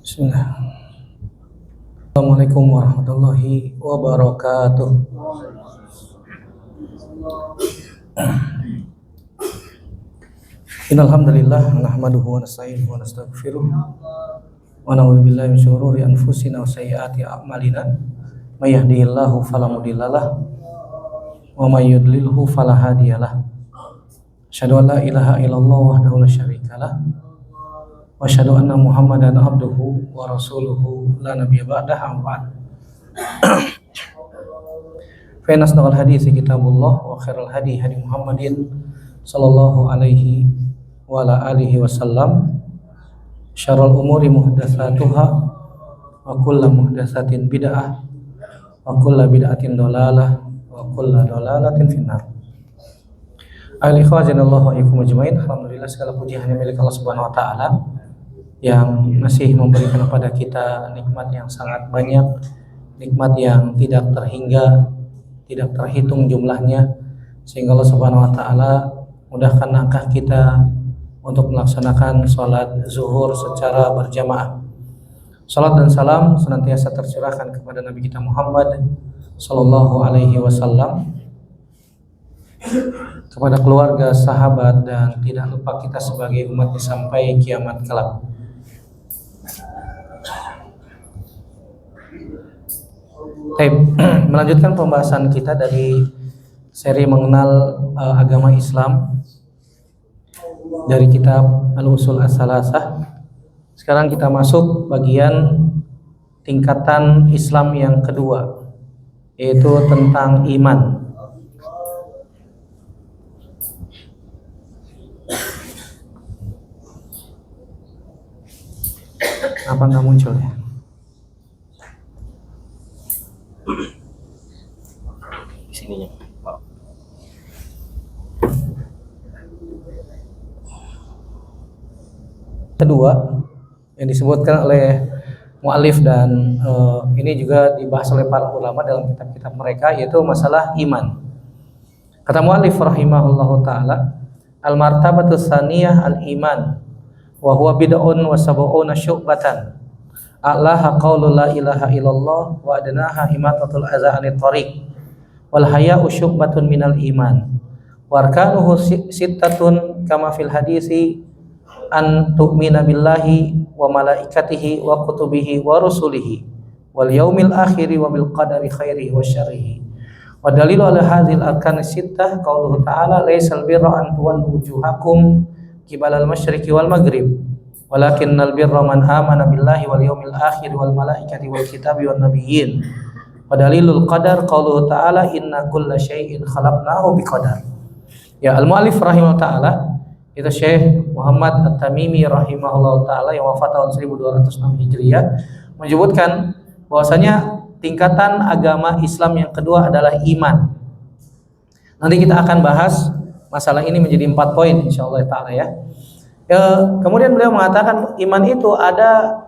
Bismillah. Assalamualaikum warahmatullahi wabarakatuh. Innal hamdalillah nahmaduhu wa nasta'inuhu wa nastaghfiruh wa na'udzu billahi min syururi anfusina wa sayyiati a'malina. May yahdihillahu fala mudhillalah wa may yudlilhu fala hadiyalah. Asyhadu an la ilaha illallah wahdahu la syarikalah wa asyhadu anna Muhammadan abduhu wa rasuluhu la nabiyya ba'dahu ba'd. Fa inna asdaqal hadits kitabullah wa khairal hadi hadi Muhammadin sallallahu alaihi wa ala alihi wasallam. Syarrul umuri muhdatsatuha wa kullu muhdatsatin bid'ah wa kullu bid'atin dhalalah wa kullu dhalalatin finnar. Al-ikhwazanallahu wa iyyakum ajmain. Alhamdulillah, segala puji hanya milik Allah Subhanahu wa taala yang masih memberikan kepada kita nikmat yang sangat banyak, nikmat yang tidak terhingga, tidak terhitung jumlahnya, sehingga Allah Subhanahu wa taala mudahkan langkah kita untuk melaksanakan sholat zuhur secara berjamaah. Salat dan salam senantiasa tercurahkan kepada Nabi kita Muhammad sallallahu alaihi wasallam, kepada keluarga, sahabat, dan tidak lupa kita sebagai umatnya sampai kiamat kelak. Melanjutkan pembahasan kita dari seri mengenal agama Islam dari kitab Al-Usul As-Salasah. Sekarang kita masuk bagian tingkatan Islam yang kedua, yaitu tentang iman. Apa nggak muncul ya? Di sininya. Kedua yang disebutkan oleh mu'allif dan ini juga dibahas oleh para ulama dalam kitab-kitab mereka, yaitu masalah iman. Kata mu'allif rahimahullahu ta'ala, al-martabatu tsaniyah al-iman wa huwa bid'un wa sab'una syu'batan. A'laha qaulu la ilaha illallah wa adnaha imatatul adza 'anit thariq wal haya'u syu'batun minal iman wa arkanuhu sittatun kama fil hadisi an tu'mina billahi wa malaikatihi wa kutubihi wa rusulihi wal yaumil akhiri wa bil qadari khairihi wa syarrihi. Wa dalilu ala hadhil arkan sittah qauluhu ta'ala laysal birra an tuwallu wujuhakum qibalal masyriqi wal maghrib walakinnal birra man amana billahi wal yaumil akhir wal malaikati wal kitabi wan nabiyyin. Wa dalilul qadar qauluhu ta'ala inna kulla syai'in khalaqnahu biqadar. Ya, al-mu'allif rahimahullah ta'ala itu Syekh Muhammad At-Tamimi rahimahullah ta'ala yang wafat tahun 1206 Hijriah menyebutkan bahwasanya tingkatan agama Islam yang kedua adalah iman. Nanti kita akan bahas masalah ini menjadi 4 poin insyaallah ta'ala ya. Kemudian beliau mengatakan iman itu ada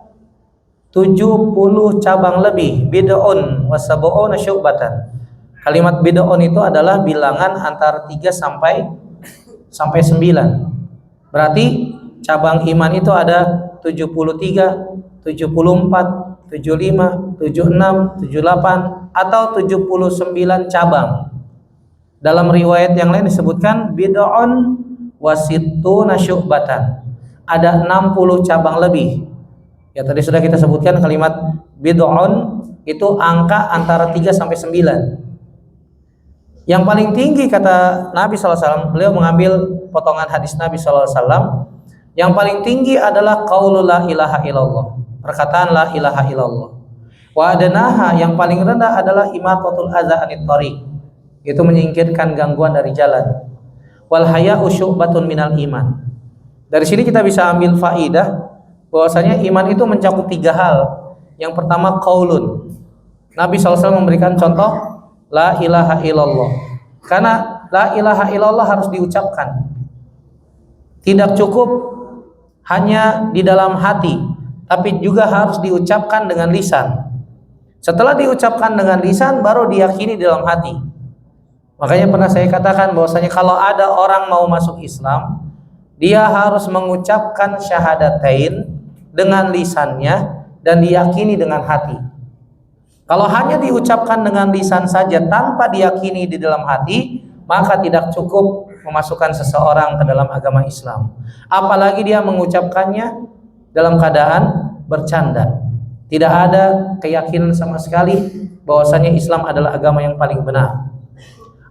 70 cabang lebih, bid'un wa sab'una syu'batan. Kalimat bid'un itu adalah bilangan antara 3 sampai 9. Berarti cabang iman itu ada 73, 74, 75, 76, 78 atau 79 cabang. Dalam riwayat yang lain disebutkan bid'un wasittuna syu'batan. Ada 60 cabang lebih. Ya, tadi sudah kita sebutkan kalimat bid'un itu angka antara 3 sampai 9. Yang paling tinggi kata Nabi SAW, beliau mengambil potongan hadis Nabi SAW, yang paling tinggi adalah qaulul la ilaha illallah, perkataan la ilaha illallah. Wa adnaha, yang paling rendah adalah imatatul adza 'anit thariq, itu menyingkirkan gangguan dari jalan. Wal haya'u syu'batun minal iman. Dari sini kita bisa ambil faidah bahwasanya iman itu mencakup 3 hal. Yang pertama qaulun. Nabi SAW memberikan contoh la ilaha illallah. Karena la ilaha illallah harus diucapkan. Tidak cukup hanya di dalam hati, tapi juga harus diucapkan dengan lisan. Setelah diucapkan dengan lisan baru diyakini di dalam hati. Makanya pernah saya katakan bahwasanya kalau ada orang mau masuk Islam, dia harus mengucapkan syahadatain dengan lisannya dan diyakini dengan hati. Kalau hanya diucapkan dengan lisan saja tanpa diyakini di dalam hati, maka tidak cukup memasukkan seseorang ke dalam agama Islam. Apalagi dia mengucapkannya dalam keadaan bercanda. Tidak ada keyakinan sama sekali bahwasanya Islam adalah agama yang paling benar.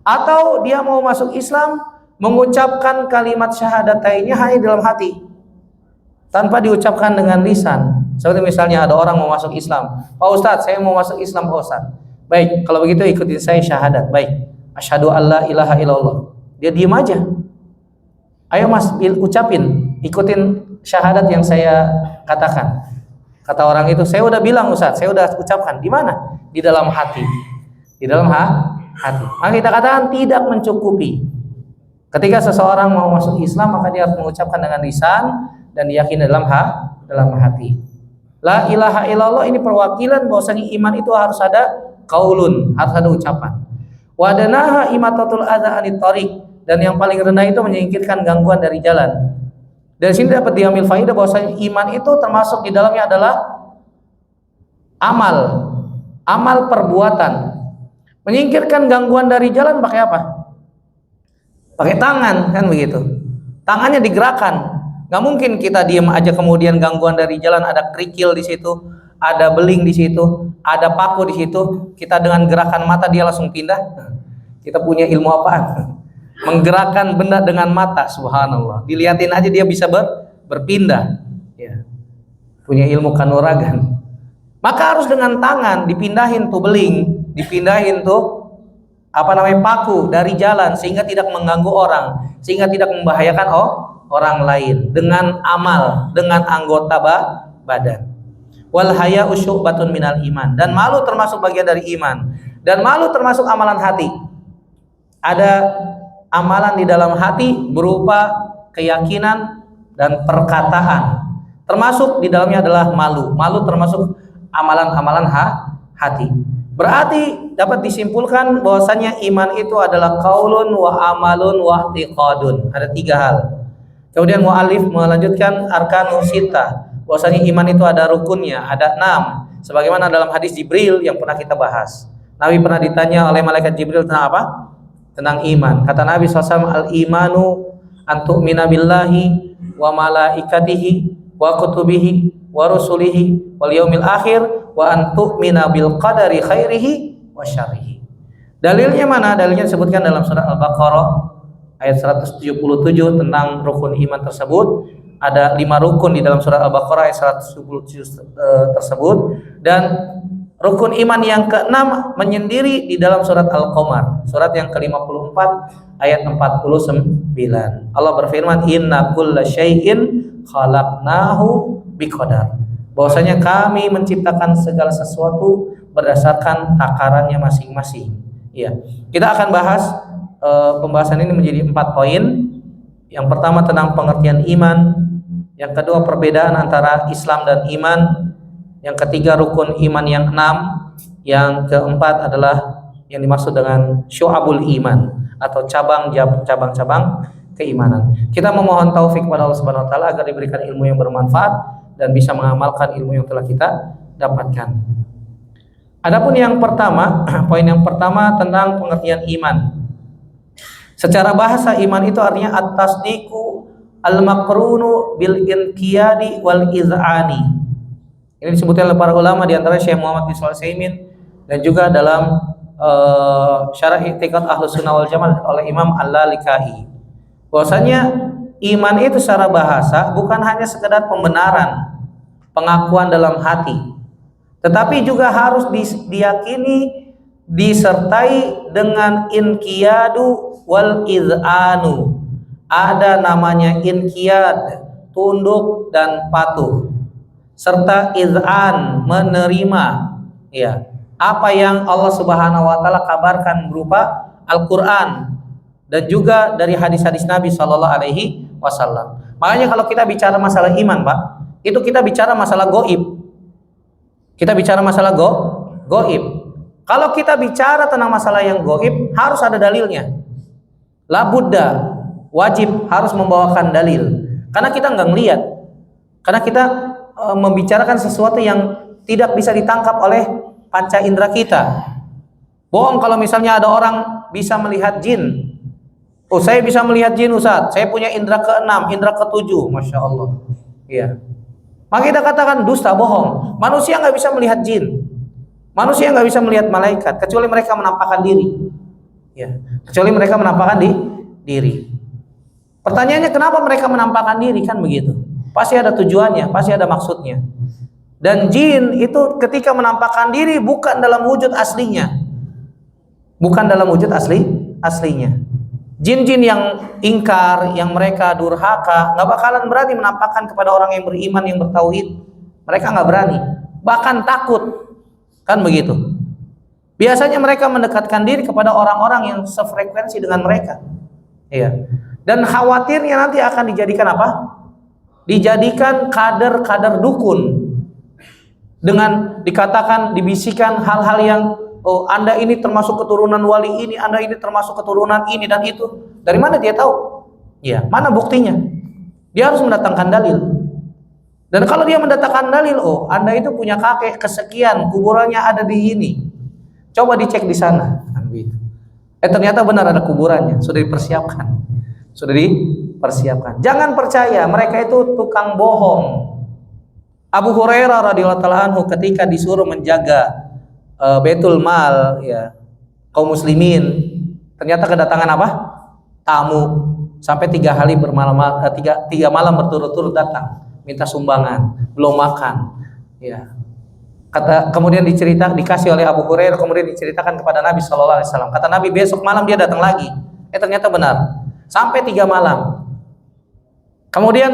Atau dia mau masuk Islam mengucapkan kalimat syahadatainnya hanya dalam hati, tanpa diucapkan dengan lisan. Seperti misalnya ada orang mau masuk Islam, Pak Ustadz saya mau masuk Islam Pak Ustadz. Baik, kalau begitu ikutin saya syahadat. Baik, asyhadu alla ilaha illallah. Dia diam aja. Ayo mas, ucapin, ikutin syahadat yang saya katakan. Kata orang itu, saya udah bilang Ustadz, saya udah ucapkan. Di mana? Di dalam hati. Di dalam hati. Maka kita katakan tidak mencukupi. Ketika seseorang mau masuk Islam, maka dia harus mengucapkan dengan lisan dan diyakini dalam hati. La ilaha illallah ini perwakilan bahwasanya iman itu harus ada qaulun, harus ada ucapan. Wadanaha imatatul adza anit thariq, dan yang paling rendah itu menyingkirkan gangguan dari jalan. Dari sini dapat diambil faidah bahwasanya iman itu termasuk di dalamnya adalah amal perbuatan. Menyingkirkan gangguan dari jalan pakai apa? Pakai tangan, kan begitu. Tangannya digerakkan. Nggak mungkin kita diam aja kemudian gangguan dari jalan, ada kerikil di situ, ada beling di situ, ada paku di situ, kita dengan gerakan mata dia langsung pindah. Kita punya ilmu apaan? Menggerakkan benda dengan mata, subhanallah. Dilihatin aja dia bisa berpindah. Ya. Punya ilmu kanuragan. Maka harus dengan tangan dipindahin tuh beling, dipindahin tuh paku dari jalan sehingga tidak mengganggu orang, sehingga tidak membahayakan orang lain, dengan amal, dengan anggota badan. Wal haya'u syu'batun minal iman, dan malu termasuk bagian dari iman, dan malu termasuk amalan hati. Ada amalan di dalam hati berupa keyakinan dan perkataan, termasuk di dalamnya adalah malu. Malu termasuk amalan-amalan hati. Berarti dapat disimpulkan bahwasanya iman itu adalah qaulun wa amalun wa i'tiqadun. Ada 3 hal. Kemudian mu'allif melanjutkan arkanu sita, bahwasanya iman itu ada rukunnya, ada 6. Sebagaimana dalam hadis Jibril yang pernah kita bahas. Nabi pernah ditanya oleh malaikat Jibril tentang apa? Tentang iman. Kata Nabi SAW, al-imanu antu'mina billahi wa malaikatihi wa kutubihi wa rusulihi wal yaumil akhir wa antu'mina bil qadari khairihi wa syarrihi. Dalilnya mana? Dalilnya disebutkan dalam surat Al-Baqarah ayat 177 tentang rukun iman tersebut. Ada 5 rukun di dalam surat Al-Baqarah ayat 177 tersebut, dan rukun iman yang ke-6 menyendiri di dalam surat Al-Qamar, surat yang ke-54 ayat 49. Allah berfirman, inna kulla syai'in khalaqnahu biqadar, bahwasanya kami menciptakan segala sesuatu berdasarkan takarannya masing-masing. Ya, kita akan bahas pembahasan ini menjadi 4 poin. Yang pertama tentang pengertian iman, yang kedua perbedaan antara Islam dan iman, yang ketiga rukun iman yang 6, yang keempat adalah yang dimaksud dengan syu'abul iman atau cabang-cabang keimanan. Kita memohon taufik kepada Allah Subhanahu wa taala agar diberikan ilmu yang bermanfaat dan bisa mengamalkan ilmu yang telah kita dapatkan. Adapun yang pertama, poin yang pertama tentang pengertian iman. Secara bahasa iman itu artinya at-tasdiqu al-maqrunu bil inqiyadi wal iz'ani. Ini disebutkan oleh para ulama, di antara Syekh Muhammad bin Shalih Al-Utsaimin, dan juga dalam Syarah I'tiqad Ahlus Sunnah wal Jamaah oleh Imam Al-Lalika'i. Bahwasanya iman itu secara bahasa bukan hanya sekedar pembenaran, pengakuan dalam hati, tetapi juga harus diyakini, disertai dengan inqiyadu wal iz'anu. Ada namanya inqiyad, tunduk dan patuh, serta iz'an, menerima ya apa yang Allah Subhanahu wa taala kabarkan berupa Al-Qur'an dan juga dari hadis-hadis Nabi sallallahu alaihi wasallam. Makanya kalau kita bicara masalah iman, Pak, itu kita bicara masalah gaib. Kita bicara masalah gaib. Kalau kita bicara tentang masalah yang gaib, harus ada dalilnya. La budda, wajib harus membawakan dalil. Karena kita nggak ngelihat. Karena kita membicarakan sesuatu yang tidak bisa ditangkap oleh panca indera kita. Bohong kalau misalnya ada orang bisa melihat jin. Oh, saya bisa melihat jin, Ustaz. Saya punya indera ke-6, indera ke-7. Masya Allah. Iya. Maka kita katakan dusta, bohong. Manusia nggak bisa melihat jin. Manusia nggak bisa melihat malaikat kecuali mereka menampakkan diri. Ya. Kecuali mereka menampakkan diri. Pertanyaannya, kenapa mereka menampakkan diri? Kan begitu. Pasti ada tujuannya, pasti ada maksudnya. Dan jin itu ketika menampakkan diri bukan dalam wujud aslinya. Bukan dalam wujud aslinya. Jin-jin yang ingkar, yang mereka durhaka, nggak bakalan berani menampakkan kepada orang yang beriman, yang bertauhid. Mereka nggak berani, bahkan takut, kan begitu. Biasanya mereka mendekatkan diri kepada orang-orang yang sefrekuensi dengan mereka. Iya. Dan khawatirnya nanti akan dijadikan apa? Dijadikan kader-kader dukun. Dengan dikatakan, dibisikan hal-hal yang, oh, Anda ini termasuk keturunan wali ini, Anda ini termasuk keturunan ini dan itu. Dari mana dia tahu? Ya, mana buktinya? Dia harus mendatangkan dalil. Dan kalau dia mendatangkan dalil, oh, Anda itu punya kakek kesekian, kuburannya ada di ini. Coba dicek di sana. Ternyata benar ada kuburannya, sudah dipersiapkan. Sudah dipersiapkan. Jangan percaya, mereka itu tukang bohong. Abu Hurairah radhiyallahu taala anhu ketika disuruh menjaga Baitul Mal, ya, kaum muslimin, ternyata kedatangan apa? Tamu. Sampai 3 hari tiga malam berturut-turut datang minta sumbangan, belum makan, ya. Kemudian dikasih oleh Abu Hurairah, kemudian diceritakan kepada Nabi Shallallahu Alaihi Wasallam. Kata Nabi, besok malam dia datang lagi. Ternyata benar, sampai 3 malam. Kemudian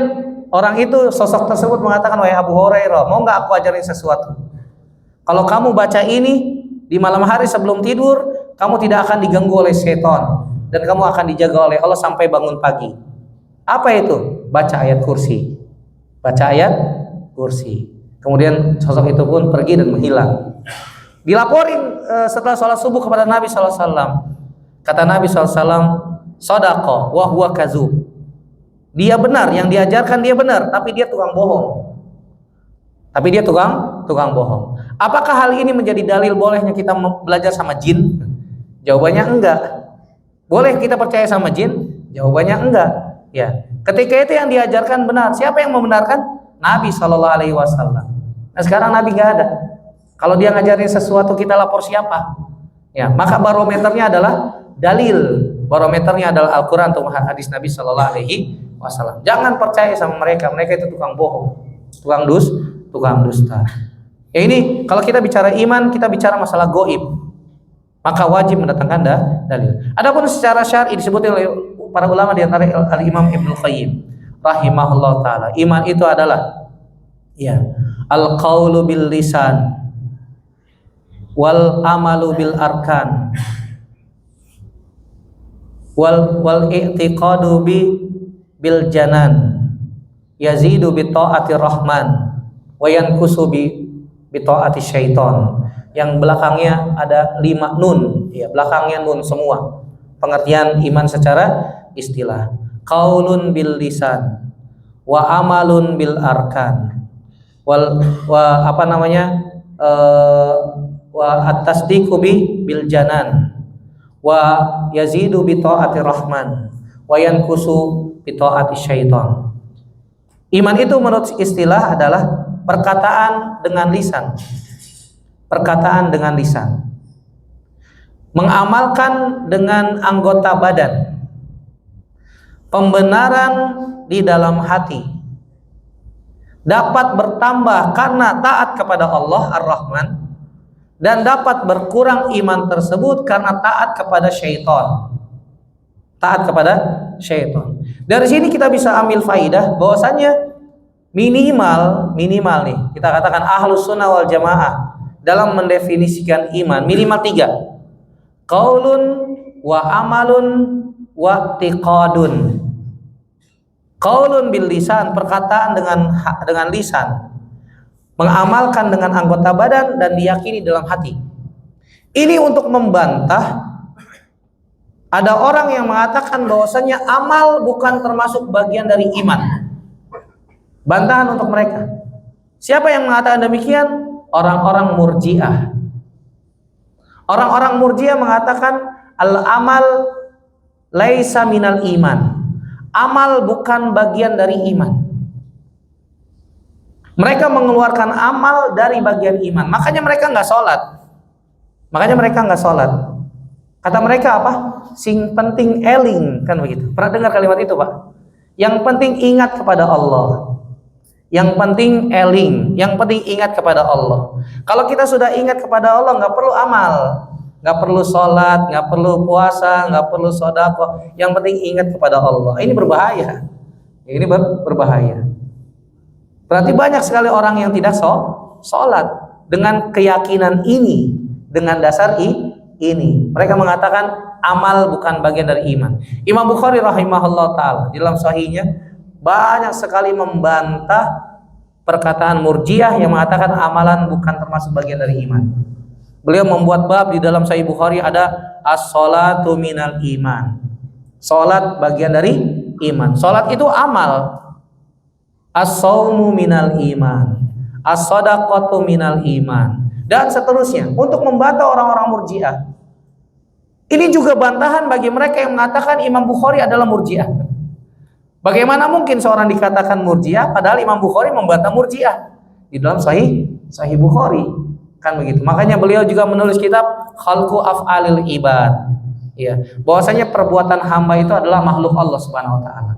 orang itu, sosok tersebut mengatakan, wahai Abu Hurairah, mau nggak aku ajarin sesuatu? Kalau kamu baca ini di malam hari sebelum tidur, kamu tidak akan diganggu oleh setan dan kamu akan dijaga oleh Allah sampai bangun pagi. Apa itu? Baca ayat kursi. Baca ayat kursi. Kemudian sosok itu pun pergi dan menghilang. Dilaporin setelah sholat subuh kepada Nabi SAW. Kata Nabi SAW, sodaqah wa huwa kazub. Dia benar, yang diajarkan dia benar, tapi dia tukang bohong. Tapi dia tukang bohong. Apakah hal ini menjadi dalil bolehnya kita belajar sama jin? Jawabannya enggak. Boleh kita percaya sama jin? Jawabannya enggak. Ya. Ketika itu yang diajarkan benar, siapa yang membenarkan? Nabi Shallallahu Alaihi Wasallam. Nah sekarang Nabi nggak ada. Kalau dia ngajarin sesuatu kita lapor siapa? Ya, maka barometernya adalah dalil. Barometernya adalah Al-Quran atau hadis Nabi Shallallahu Alaihi Wasallam. Jangan percaya sama mereka. Mereka itu tukang bohong, tukang dusta. Ya ini kalau kita bicara iman, kita bicara masalah goib, maka wajib mendatangkan dalil. Adapun secara syar'i disebut oleh para ulama di antara Al-Imam Ibnu Qayyim rahimahullah taala, iman itu adalah ya al-qaulu bil lisan wal amalu bil arkan wal i'tiqadu bil janan yazidu bi taati rahman wa yankusu bi taati syaiton. Yang belakangnya ada 5 nun, ya, belakangnya nun semua. Pengertian iman secara istilah. Qaulun bil lisan wa amalun bil arkan wa at-tasdiqu bil janan wa yazidu bi taati rahman wa yankusu bi taati syaiton. Iman itu menurut istilah adalah perkataan dengan lisan. Perkataan dengan lisan. Mengamalkan dengan anggota badan. Pembenaran di dalam hati. Dapat bertambah karena taat kepada Allah Ar-Rahman, dan dapat berkurang iman tersebut karena taat kepada syaitan. Taat kepada syaitan. Dari sini kita bisa ambil faidah bahwasanya minimal nih kita katakan ahlus sunnah wal jamaah dalam mendefinisikan iman minimal 3. Qaulun wa amalun wa i'tiqadun. Qaulun bil lisan, perkataan dengan lisan, mengamalkan dengan anggota badan dan diyakini dalam hati. Ini untuk membantah ada orang yang mengatakan bahwasanya amal bukan termasuk bagian dari iman. Bantahan untuk mereka. Siapa yang mengatakan demikian? orang-orang Murji'ah. Orang-orang Murji'ah mengatakan al-amal laisa minal iman. Amal bukan bagian dari iman. Mereka mengeluarkan amal dari bagian iman. Makanya mereka nggak sholat. Kata mereka apa? Sing penting eling, kan begitu. Pernah dengar kalimat itu, Pak? Yang penting ingat kepada Allah. Yang penting eling, yang penting ingat kepada Allah. Kalau kita sudah ingat kepada Allah, nggak perlu amal, nggak perlu sholat, nggak perlu puasa, nggak perlu sedekah. Yang penting ingat kepada Allah. Ini berbahaya. Ini berbahaya. Berarti banyak sekali orang yang tidak sholat dengan keyakinan ini, dengan dasar ini. Mereka mengatakan amal bukan bagian dari iman. Imam Bukhari rahimahullah ta'ala di dalam sahihnya banyak sekali membantah perkataan Murji'ah yang mengatakan amalan bukan termasuk bagian dari iman. Beliau membuat bab di dalam Sahih Bukhari ada as-sholatu minal iman. Salat bagian dari iman. Salat itu amal. As-shaumu minal iman. As-shadaqatu minal iman. Dan seterusnya untuk membantah orang-orang Murji'ah. Ini juga bantahan bagi mereka yang mengatakan Imam Bukhari adalah Murji'ah. Bagaimana mungkin seorang dikatakan Murji'ah padahal Imam Bukhari membantah Murji'ah di dalam Sahih Bukhari. Kan begitu. Makanya beliau juga menulis kitab Khalqu Af'alil Ibad. Ya, bahwasanya perbuatan hamba itu adalah makhluk Allah Subhanahu wa taala.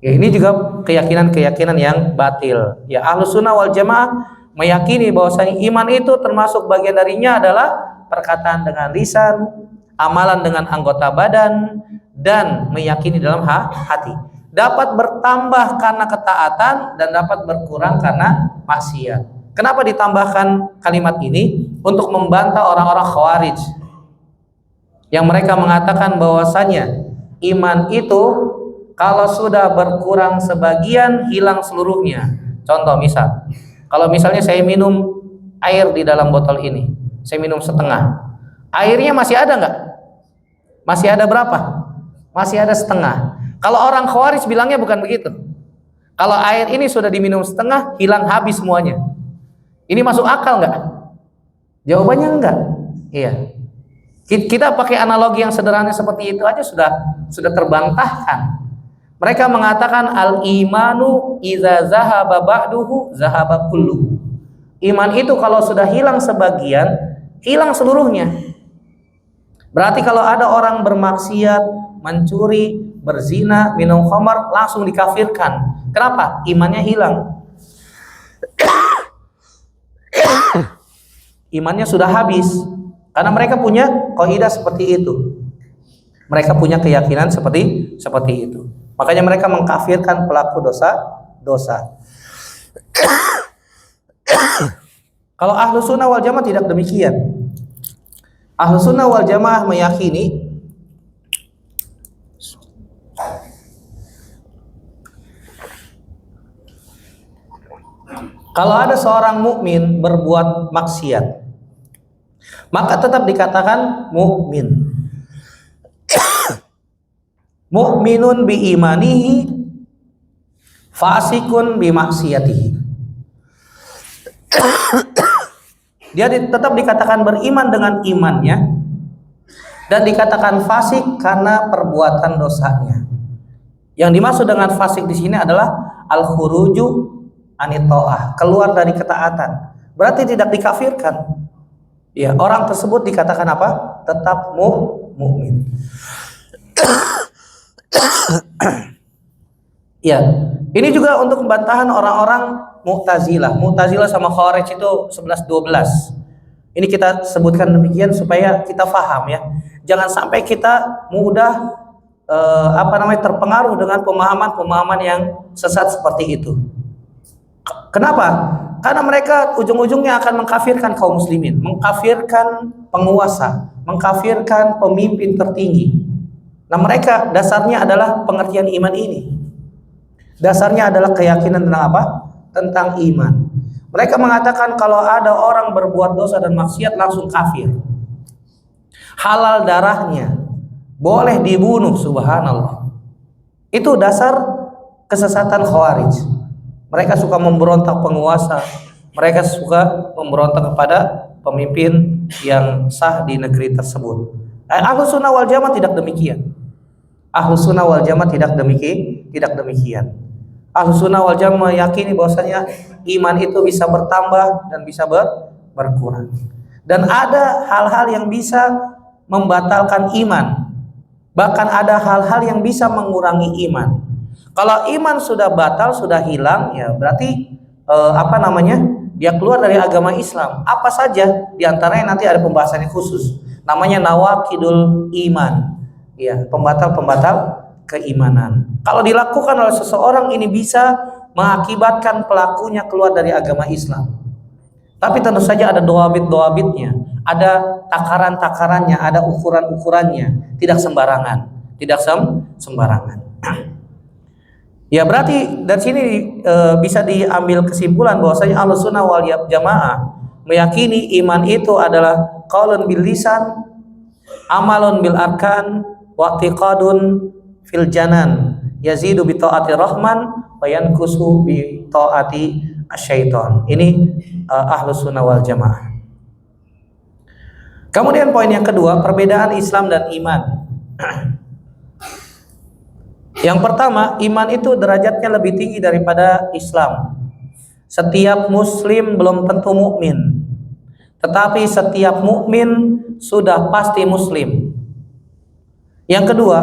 Ya, ini juga keyakinan-keyakinan yang batil. Ya, Ahlus Sunnah wal Jamaah meyakini bahwasanya iman itu termasuk bagian darinya adalah perkataan dengan lisan, amalan dengan anggota badan, dan meyakini dalam hati. Dapat bertambah karena ketaatan dan dapat berkurang karena maksiat. Kenapa ditambahkan kalimat ini? Untuk membantah orang-orang Khawarij yang mereka mengatakan bahwasanya iman itu kalau sudah berkurang sebagian hilang seluruhnya. Contoh misal, kalau misalnya saya minum air di dalam botol ini, saya minum setengah, airnya masih ada nggak? Masih ada berapa? Masih ada setengah. Kalau orang Khawarij bilangnya bukan begitu. Kalau air ini sudah diminum setengah, hilang habis semuanya. Ini masuk akal nggak? Jawabannya enggak. Iya. Kita pakai analogi yang sederhana seperti itu aja sudah terbantahkan. Mereka mengatakan al-imanu idza zahaba ba'duhu zahaba kulluhu. Iman itu kalau sudah hilang sebagian, hilang seluruhnya. Berarti kalau ada orang bermaksiat, mencuri, berzina, minum khamar, langsung dikafirkan. Kenapa? Imannya hilang. Imannya sudah habis. Karena mereka punya kaidah seperti itu. Mereka punya keyakinan seperti itu. Makanya mereka mengkafirkan pelaku dosa. Kalau Ahlus Sunnah wal Jamaah tidak demikian. Ahlus Sunnah wal Jamaah meyakini kalau ada seorang mukmin berbuat maksiat, maka tetap dikatakan mukmin. Mukminun bi imanihi, fasikun bi maksiatihi. Dia tetap dikatakan beriman dengan imannya dan dikatakan fasik karena perbuatan dosanya. Yang dimaksud dengan fasik di sini adalah al-khuruju anit ta'ah, keluar dari ketaatan. Berarti tidak dikafirkan. Ya, orang tersebut dikatakan apa? Tetap mukmin. Ya, ini juga untuk bantahan orang-orang Mu'tazilah. Mu'tazilah sama Khawarij itu 11-12. Ini kita sebutkan demikian supaya kita paham ya. Jangan sampai kita mudah terpengaruh dengan pemahaman-pemahaman yang sesat seperti itu. Kenapa? Karena mereka ujung-ujungnya akan mengkafirkan kaum muslimin, mengkafirkan penguasa, mengkafirkan pemimpin tertinggi. Nah, mereka dasarnya adalah pengertian iman ini. Dasarnya adalah keyakinan tentang apa? Tentang iman. Mereka mengatakan kalau ada orang berbuat dosa dan maksiat langsung kafir. Halal darahnya, boleh dibunuh, subhanallah. Itu dasar kesesatan Khawarij. Mereka suka memberontak penguasa, Mereka suka memberontak kepada pemimpin yang sah di negeri tersebut. Ahlus sunnah wal jamaah tidak demikian. Ahlus sunnah wal jamaah tidak demikian. Ahlus sunnah wal jamaah meyakini bahwasanya iman itu bisa bertambah dan bisa berkurang. Dan ada hal-hal yang bisa membatalkan iman. Bahkan ada hal-hal yang bisa mengurangi iman. Kalau iman sudah batal, sudah hilang, ya berarti dia keluar dari agama Islam. Apa saja? Di antaranya nanti ada pembahasannya khusus. Namanya nawaqidul iman. Ya, pembatal-pembatal keimanan. Kalau dilakukan oleh seseorang ini bisa mengakibatkan pelakunya keluar dari agama Islam. Tapi tentu saja ada doabit-doabitnya, ada takaran-takarannya, ada ukuran-ukurannya, tidak sembarangan, sembarangan. Ya berarti dari sini bisa diambil kesimpulan bahwasanya Ahlus Sunnah wal Jamaah meyakini iman itu adalah qaulun bil lisan, amalun bil arkan, wa i'tiqadun fil janan, yazidu bi taati rahman wa yankusu bi taati asyaiton. Ini Ahlus Sunnah wal Jamaah. Kemudian poin yang kedua, perbedaan Islam dan iman. Yang pertama, iman itu derajatnya lebih tinggi daripada Islam. Setiap muslim belum tentu mukmin, tetapi setiap mukmin sudah pasti muslim. Yang kedua,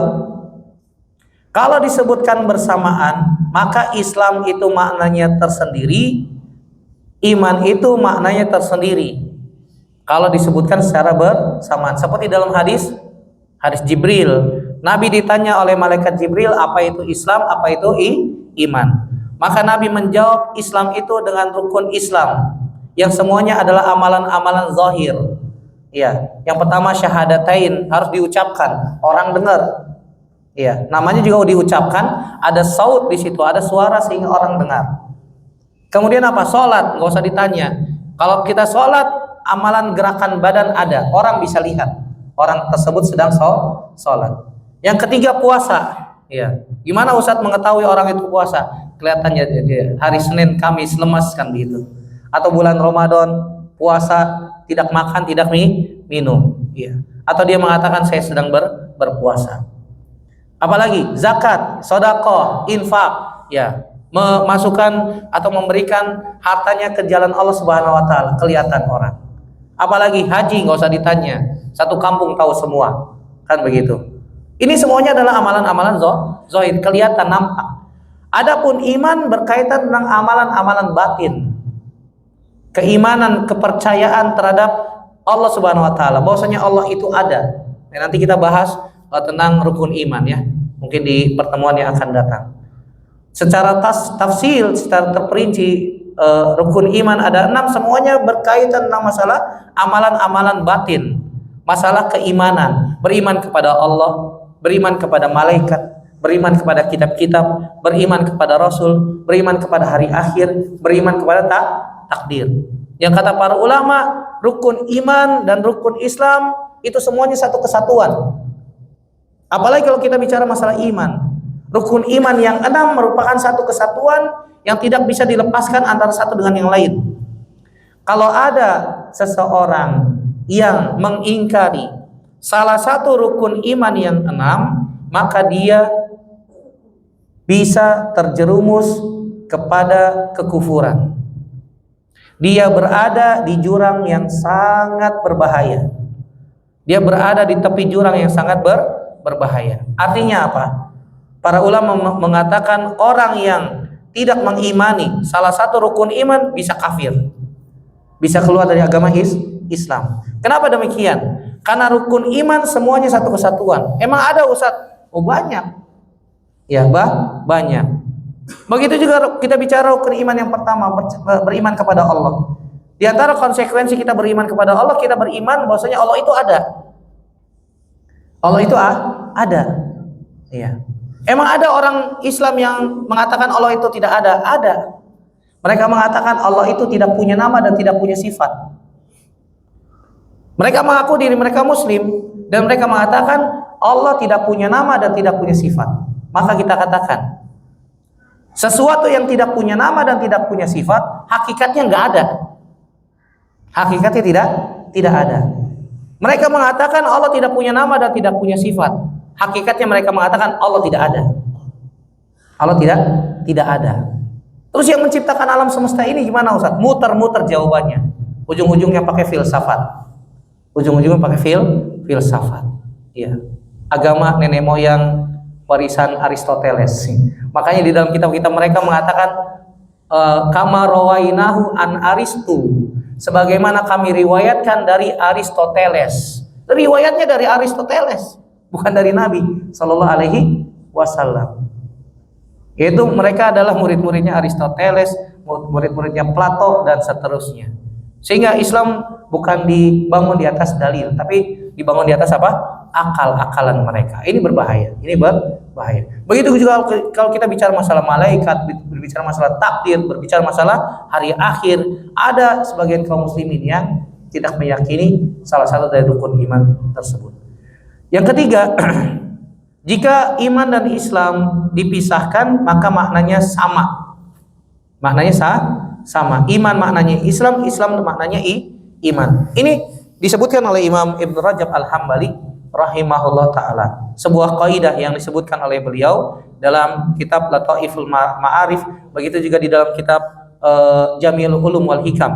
kalau disebutkan bersamaan, maka Islam itu maknanya tersendiri, iman itu maknanya tersendiri. Kalau disebutkan secara bersamaan, seperti dalam hadis Jibril, Nabi ditanya oleh malaikat Jibril, apa itu Islam, apa itu iman. Maka Nabi menjawab, Islam itu dengan rukun Islam, yang semuanya adalah amalan-amalan zahir. Ya, yang pertama syahadatain harus diucapkan, orang dengar. Ya, namanya juga diucapkan, ada saut di situ, ada suara sehingga orang dengar. Kemudian apa? Sholat, nggak usah ditanya. Kalau kita sholat, amalan gerakan badan ada, orang bisa lihat, orang tersebut sedang sholat. Yang ketiga puasa. Ya, gimana Ustadz mengetahui orang itu puasa? Kelihatannya hari Senin, Kamis lemas kan begitu. Atau bulan Ramadan puasa, tidak makan, tidak minum. Ya. Atau dia mengatakan saya sedang berpuasa. Apalagi zakat, sedekah, infak, ya, memasukkan atau memberikan hartanya ke jalan Allah Subhanahu wa taala, kelihatan orang. Apalagi haji, nggak usah ditanya, satu kampung tahu semua, kan begitu. Ini semuanya adalah amalan-amalan zahir, kelihatan, nampak. Adapun iman berkaitan dengan amalan-amalan batin. Keimanan, kepercayaan terhadap Allah Subhanahu wa taala, bahwasanya Allah itu ada. Nanti kita bahas tentang rukun iman ya, mungkin di pertemuan yang akan datang. Secara tafsil, secara terperinci, rukun iman ada 6, semuanya berkaitan dengan masalah amalan-amalan batin, masalah keimanan, beriman kepada Allah, beriman kepada malaikat, beriman kepada kitab-kitab, beriman kepada Rasul, beriman kepada hari akhir, beriman kepada takdir. Yang kata para ulama, rukun iman dan rukun Islam itu semuanya satu kesatuan. Apalagi kalau kita bicara masalah iman, rukun iman yang 6 merupakan satu kesatuan yang tidak bisa dilepaskan antara satu dengan yang lain. Kalau ada seseorang yang mengingkari salah satu rukun iman yang 6, maka dia bisa terjerumus kepada kekufuran. Dia berada di jurang yang sangat berbahaya. Dia berada di tepi jurang yang sangat berbahaya. Artinya apa? Para ulama mengatakan orang yang tidak mengimani salah satu rukun iman bisa kafir, bisa keluar dari agama Islam. Kenapa demikian? Karena rukun iman semuanya satu kesatuan. Emang ada Ustadz? Oh banyak. Ya banyak. Begitu juga kita bicara rukun iman yang pertama, beriman kepada Allah. Di antara konsekuensi kita beriman kepada Allah, kita beriman bahwasanya Allah itu ada. Allah itu ada. Ya. Emang ada orang Islam yang mengatakan Allah itu tidak ada? Ada. Mereka mengatakan Allah itu tidak punya nama dan tidak punya sifat. Mereka mengaku diri mereka muslim dan mereka mengatakan Allah tidak punya nama dan tidak punya sifat. Maka kita katakan, Sesuatu yang tidak punya nama dan tidak punya sifat, hakikatnya nggak ada. Hakikatnya tidak ada. Mereka mengatakan Allah tidak punya nama dan tidak punya sifat. Hakikatnya mereka mengatakan Allah tidak ada. Allah tidak ada. Terus yang menciptakan alam semesta ini gimana Ustaz? Muter-muter jawabannya. Ujung-ujungnya pakai filsafat. Ujung-ujungnya pakai filsafat. Iya. Agama nenek moyang warisan Aristoteles. Makanya di dalam kitab-kitab mereka mengatakan kama rawainahu an Aristu, sebagaimana kami riwayatkan dari Aristoteles. Riwayatnya dari Aristoteles, bukan dari Nabi Sallallahu Alaihi Wasallam. Yaitu mereka adalah murid-muridnya Aristoteles, murid-muridnya Plato dan seterusnya. Sehingga Islam bukan dibangun di atas dalil, tapi dibangun di atas apa? Akal-akalan mereka. Ini berbahaya. Ini berbahaya. Begitu juga kalau kita bicara masalah malaikat, berbicara masalah takdir, berbicara masalah hari akhir, ada sebagian kaum muslimin yang tidak meyakini salah satu dari rukun iman tersebut. Yang ketiga, jika iman dan Islam dipisahkan, maka maknanya sama. Maknanya sama. Iman maknanya Islam, Islam maknanya iman. Ini disebutkan oleh Imam Ibn Rajab Al-Hambali rahimahullah ta'ala. Sebuah kaidah yang disebutkan oleh beliau dalam kitab Lataiful Ma'arif, begitu juga di dalam kitab Jami'ul Ulum wal Hikam.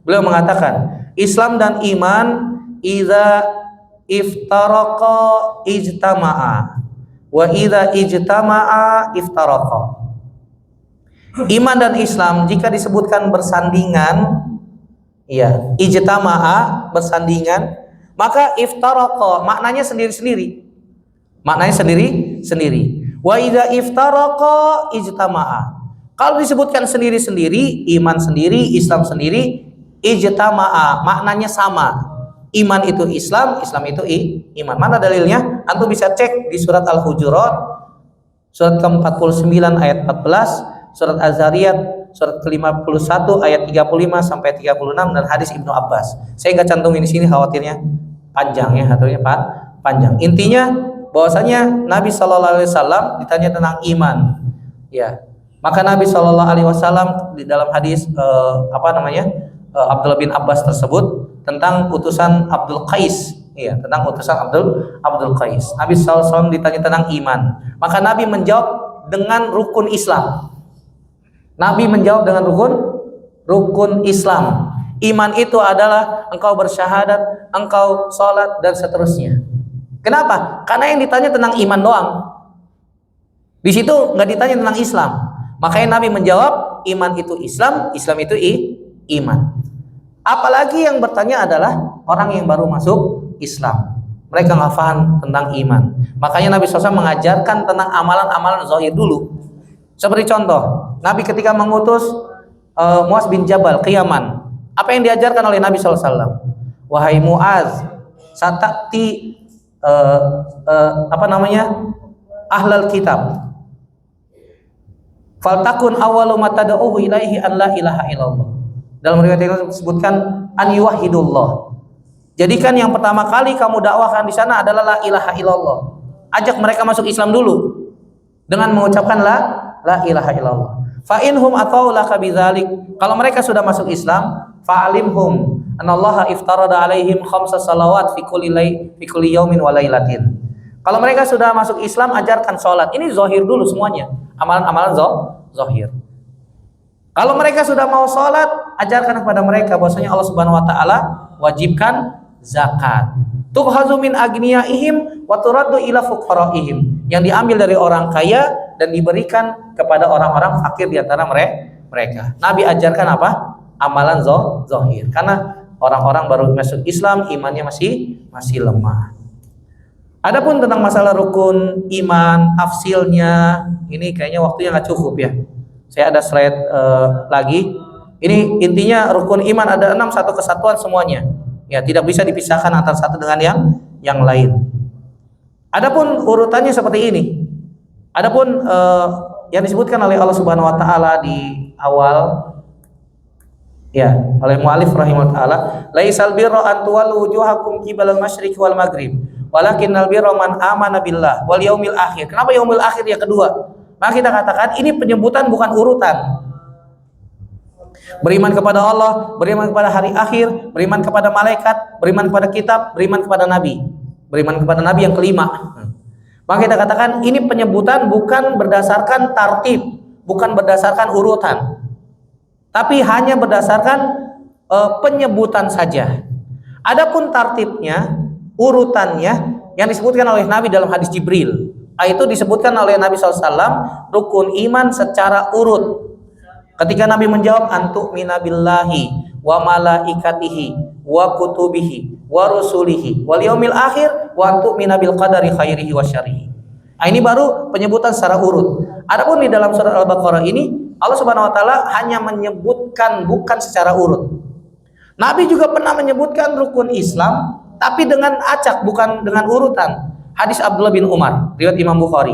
Beliau mengatakan, Islam dan iman idza iftaraqa ijtama'a wa idza ijtama'a iftaraqa. Iman dan Islam jika disebutkan bersandingan, ya, ijtama'a bersandingan, maka iftaraqa maknanya sendiri-sendiri. Maknanya sendiri-sendiri. Wa idza iftaraqa ijtama'a. Kalau disebutkan sendiri-sendiri, iman sendiri, Islam sendiri, ijtama'a maknanya sama. Iman itu Islam, Islam itu iman. Mana dalilnya? Antum bisa cek di surat Al-Hujurat surat ke-49 ayat 14, surat Az-Zariyat surat ke-51 ayat 35 sampai 36 dan hadis Ibnu Abbas. Saya nggak cantumin di sini khawatirnya panjang ya, khawatirnya panjang. Intinya bahwasanya Nabi Shallallahu Alaihi Wasallam ditanya tentang iman, ya. Maka Nabi Shallallahu Alaihi Wasallam di dalam hadis Abdullah bin Abbas tersebut tentang utusan Abdul Qais, ya, tentang utusan Abdul Qais. Nabi Shallallahu Alaihi Wasallam ditanya tentang iman, maka Nabi menjawab dengan rukun Islam. Nabi menjawab dengan rukun Islam. Iman itu adalah engkau bersyahadat, engkau sholat dan seterusnya. Kenapa? Karena yang ditanya tentang iman doang. Di situ nggak ditanya tentang Islam. Makanya Nabi menjawab iman itu Islam, Islam itu iman. Apalagi yang bertanya adalah orang yang baru masuk Islam. Mereka nggak paham tentang iman. Makanya Nabi SAW mengajarkan tentang amalan-amalan zahir dulu. Seperti contoh, Nabi ketika mengutus Muaz bin Jabal ke Yaman, apa yang diajarkan oleh Nabi SAW? Wahai Muaz, satakti ahlal kitab, faltakun awalu matada'uhu ilaihi an la ilaha illallah. Dalam riwayat yang disebutkan an yuwahhidullah. Jadikan yang pertama kali kamu dakwahkan di sana adalah la ilaha illallah. Ajak mereka masuk Islam dulu dengan mengucapkan la ilaha illallah. Fa inhum atau laka bidzalik. Kalau mereka sudah masuk Islam, fa'alimhum anallaha iftarada alaihim khamsa salawat fi kulli yaumin wa lailatin. Kalau mereka sudah masuk Islam, ajarkan salat. Ini zahir dulu semuanya. Amalan-amalan zahir. Kalau mereka sudah mau salat, ajarkan kepada mereka bahwasanya Allah Subhanahu wa taala wajibkan zakat. Tukhadhu min agniyaihim wa turaddu ila fuqaraihim. Yang diambil dari orang kaya dan diberikan kepada orang-orang fakir di antara mereka. Nabi ajarkan apa? Amalan zahir. Karena orang-orang baru masuk Islam, imannya masih lemah. Adapun tentang masalah rukun iman, tafsilnya, ini kayaknya waktunya nggak cukup ya. Saya ada slide lagi. Ini intinya rukun iman ada 6, satu kesatuan semuanya. Ya, tidak bisa dipisahkan antara satu dengan yang lain. Adapun urutannya seperti ini. Adapun yang disebutkan oleh Allah Subhanahu wa taala di awal, ya, oleh mu'alif rahimahullah taala, laisal birra an tuwallu wujuhakum qibalal masyriq wal maghrib, walakinnal birra man amana billah wal yaumil akhir. Kenapa yaumil akhir yang kedua? Maka kita katakan ini penyebutan bukan urutan. Beriman kepada Allah, beriman kepada hari akhir, beriman kepada malaikat, beriman kepada kitab, beriman kepada nabi. Beriman kepada nabi yang kelima. Maka kita katakan ini penyebutan bukan berdasarkan tartib, bukan berdasarkan urutan, tapi hanya berdasarkan penyebutan saja. Adapun tartibnya, urutannya yang disebutkan oleh Nabi dalam hadis Jibril, itu disebutkan oleh Nabi SAW rukun iman secara urut. Ketika Nabi menjawab antu'mina billahi wa malaikatihi wa kutubihi wa rusulihi wal yaumil akhir wa antu'mina bil qadari khairihi wa syarrihi. Ini baru penyebutan secara urut. Adapun di dalam surat Al-Baqarah ini Allah Subhanahu wa taala hanya menyebutkan bukan secara urut. Nabi juga pernah menyebutkan rukun Islam tapi dengan acak, bukan dengan urutan. Hadis Abdullah bin Umar, riwayat Imam Bukhari.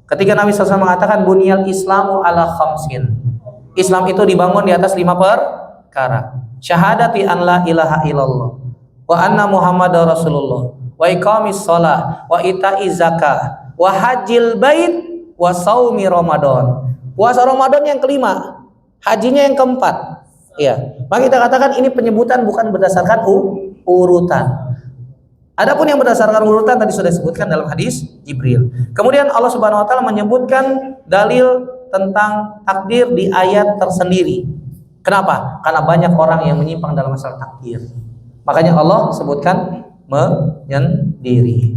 Ketika Nabi SAW mengatakan bunyal Islamu ala khamsin. Islam itu dibangun di atas 5 perkara. Syahadati an la ilaha illallah wa anna Muhammadar Rasulullah wa iqamis shalah wa ita'iz zakah wa hajjil bait wa saumi Ramadan. Puasa Ramadan yang kelima, hajinya yang keempat. Ya, maka kita katakan ini penyebutan bukan berdasarkan urutan. Adapun yang berdasarkan urutan tadi sudah disebutkan dalam hadis Jibril. Kemudian Allah Subhanahu wa taala menyebutkan dalil tentang takdir di ayat tersendiri. Kenapa? Karena banyak orang yang menyimpang dalam masalah takdir. Makanya Allah sebutkan menyendiri.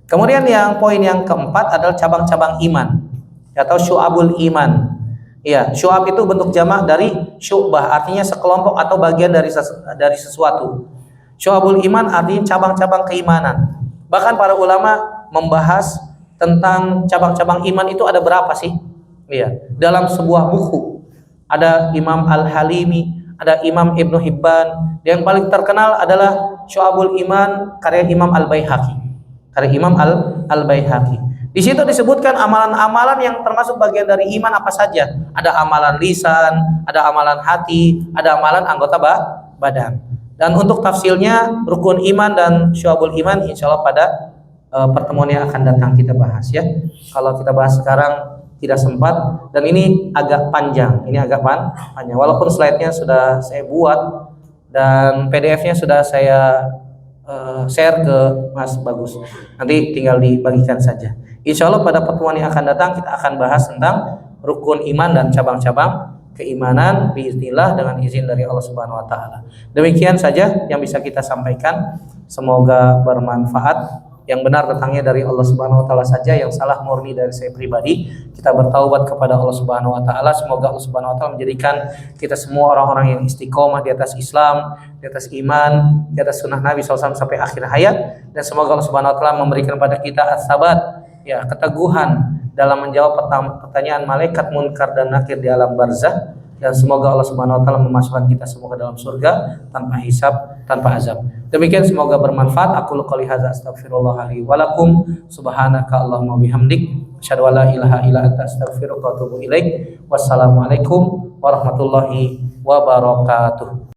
Kemudian yang poin yang keempat adalah cabang-cabang iman atau syu'abul iman. Ya, syu'ab itu bentuk jamak dari syu'bah, artinya sekelompok atau bagian dari sesuatu. Syu'abul iman artinya cabang-cabang keimanan. Bahkan para ulama membahas tentang cabang-cabang iman itu ada berapa sih? Iya, dalam sebuah buku ada Imam Al-Halimi, ada Imam Ibnu Hibban. Yang paling terkenal adalah Syu'abul Iman karya Imam Al-Baihaqi. Karya Imam Al-Baihaqi. Di situ disebutkan amalan-amalan yang termasuk bagian dari iman apa saja. Ada amalan lisan, ada amalan hati, ada amalan anggota badan. Dan untuk tafsilnya rukun iman dan syu'abul iman insya Allah pada pertemuan yang akan datang kita bahas ya. Kalau kita bahas sekarang tidak sempat dan ini agak panjang. Ini agak panjang. Walaupun slide-nya sudah saya buat dan PDF-nya sudah saya share ke Mas Bagus. Nanti tinggal dibagikan saja. Insya Allah pada pertemuan yang akan datang kita akan bahas tentang rukun iman dan cabang-cabang keimanan biiznillah dengan izin dari Allah Subhanahu wa taala. Demikian saja yang bisa kita sampaikan. Semoga bermanfaat. Yang benar datangnya dari Allah Subhanahu wa taala saja, yang salah murni dari saya pribadi. Kita bertaubat kepada Allah Subhanahu wa taala. Semoga Allah Subhanahu wa taala menjadikan kita semua orang-orang yang istiqomah di atas Islam, di atas iman, di atas sunnah Nabi SAW sampai akhir hayat. Dan semoga Allah Subhanahu wa taala memberikan kepada kita as-sabat, ya, keteguhan dalam menjawab pertanyaan malaikat munkar dan nakir di alam barzah. Dan semoga Allah Subhanahu wa taala memasukkan kita semua ke dalam surga tanpa hisab, tanpa azab. Demikian semoga bermanfaat. Aku qouli hadza astaghfirullah li wa lakum. Subhanaka Allahumma bihamdik asyhadu an la ilaha illa anta astaghfiruka wa atubu ilaik. Wassalamualaikum warahmatullahi wabarakatuh.